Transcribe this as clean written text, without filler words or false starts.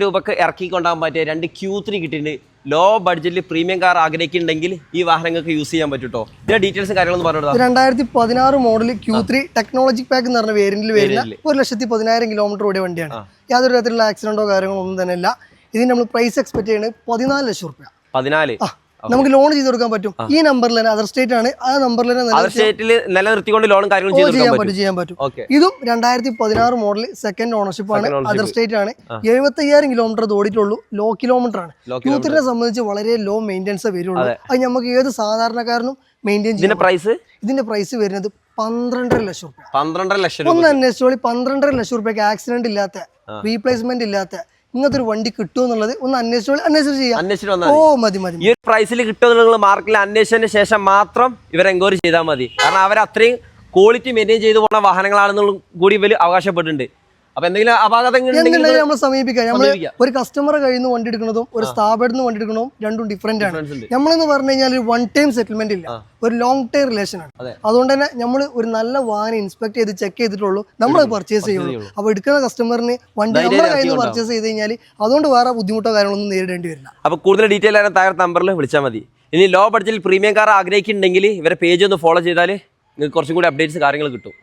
രൂപക്ക് ഇറക്കിക്കൊണ്ടാൻ പറ്റിയ 2 Q3 കിട്ടിയിട്ടുണ്ട്. ലോ ബഡ്ജറ്റിൽ പ്രീമിയം കാർ ആഗ്രഹിക്കുന്നുണ്ടെങ്കിൽ ഈ വാഹനങ്ങൾക്ക് യൂസ് ചെയ്യാൻ പറ്റുട്ടോ. ഇതിന്റെ ഡീറ്റെയിൽസും കാര്യങ്ങളൊന്നും പറഞ്ഞു. 2016 മോഡൽ Q3 ടെക്നോളജി പാക്ക് എന്ന് പറഞ്ഞ വേരിയന്റിൽ വരുന്ന 1,10,000 കിലോമീറ്റർ ഓടിയ വണ്ടിയാണ്. യാതൊരു തരത്തിലുള്ള ആക്സിഡന്റോ കാര്യങ്ങളോ ഒന്നും തന്നെ ഇല്ല. ഇതിന് നമ്മൾ പ്രൈസ് എക്സ്പെക്ട് ചെയ്യുന്നത് 14 ലക്ഷം രൂപ. 14 നമുക്ക് ലോൺ ചെയ്ത് കൊടുക്കാൻ പറ്റും. ഈ നമ്പറിൽ തന്നെ അതർ സ്റ്റേറ്റ് ആണ്, ആ നമ്പറിൽ നിലനിർത്തിക്കൊണ്ട് ലോണും കാര്യങ്ങളും ചെയ്യാൻ പറ്റും. ഇതും 2016 മോഡൽ സെക്കൻഡ് ഓണർഷിപ്പ് ആണ്, അതർ സ്റ്റേറ്റ് ആണ്. 75,000 കിലോമീറ്റർ ഓടിയിട്ടുള്ളൂ, ലോ കിലോമീറ്റർ ആണ്. Q3 സംബന്ധിച്ച് വളരെ ലോ മെയിൻ്റെനൻസ് വരുള്ളൂ. അത് നമുക്ക് ഏത് സാധാരണക്കാരനും മെയിൻറ്റെയിൻ ചെയ്യാം. ഇതിന്റെ പ്രൈസ് വരുന്നത് 12.5 ലക്ഷം രൂപ. 12.5 ലക്ഷം ഒന്ന് അന്വേഷിച്ചോളി. 12.5 ലക്ഷം രൂപയ്ക്ക് ആക്സിഡന്റ് ഇല്ലാത്ത, റീപ്ലേസ്മെന്റ് ഇല്ലാത്ത ഇങ്ങനത്തെ ഒരു വണ്ടി കിട്ടുമെന്നുള്ളത് ഒന്ന് അന്വേഷിച്ച് ചെയ്യാം. മതി. ഈ ഒരു പ്രൈസിൽ കിട്ടുമെന്നുള്ള മാർക്കറ്റിൽ അന്വേഷിച്ചതിന് ശേഷം മാത്രം ഇവർ എൻക്വയറി ചെയ്താൽ മതി. കാരണം അവർ അത്രയും ക്വാളിറ്റി മെയിൻറ്റെയിൻ ചെയ്ത് പോകുന്ന വാഹനങ്ങളാണെന്നുള്ള കൂടി ഇവർ അവകാശപ്പെട്ടിട്ടുണ്ട്. അപ്പൊ എന്തെങ്കിലും അപാകതങ്ങൾ നമ്മൾ സമീപിക്കാം. നമ്മൾ ഒരു കസ്റ്റമറെ കയ്യിൽ നിന്ന് വണ്ടി എടുക്കുന്നതും ഒരു സ്ഥാപനത്തിൽ നിന്ന് വണ്ടി എടുക്കുന്നതും രണ്ടും ഡിഫറെന്റ് ആണ്. നമ്മളെന്ന് പറഞ്ഞു കഴിഞ്ഞാൽ ഒരു 1 ടൈം സെറ്റിൽമെന്റ് ഇല്ല, ഒരു ലോങ് ടൈം റിലേഷൻ ആണ്. അതുകൊണ്ട് തന്നെ നമ്മൾ ഒരു നല്ല വാഹനം ഇൻസ്പെക്ട് ചെയ്ത് ചെക്ക് ചെയ്തിട്ടുള്ളൂ നമ്മൾ പർച്ചേസ് ചെയ്യുള്ളൂ. അപ്പൊ എടുക്കുന്ന കസ്റ്റമറിന് വണ്ടി നമ്മുടെ കയ്യിൽ നിന്ന് പർച്ചേസ് ചെയ്ത് കഴിഞ്ഞാൽ അതുകൊണ്ട് വേറെ ബുദ്ധിമുട്ടോ കാര്യങ്ങളൊന്നും നേരിടേണ്ടി വരില്ല. അപ്പൊ കൂടുതൽ ഡീറ്റെയിൽ ആയ താഴെ നമ്പറിൽ വിളിച്ചാൽ മതി. ഇനി ലോ ബഡ്ജറ്റിൽ പ്രീമിയം കാർ ആഗ്രഹിക്കുന്നുണ്ടെങ്കിൽ ഇവരെ പേജ് ഒന്ന് ഫോളോ ചെയ്താൽ നിങ്ങൾക്ക് കുറച്ചും കൂടി അപ്ഡേറ്റ്സ് കാര്യങ്ങൾ കിട്ടും.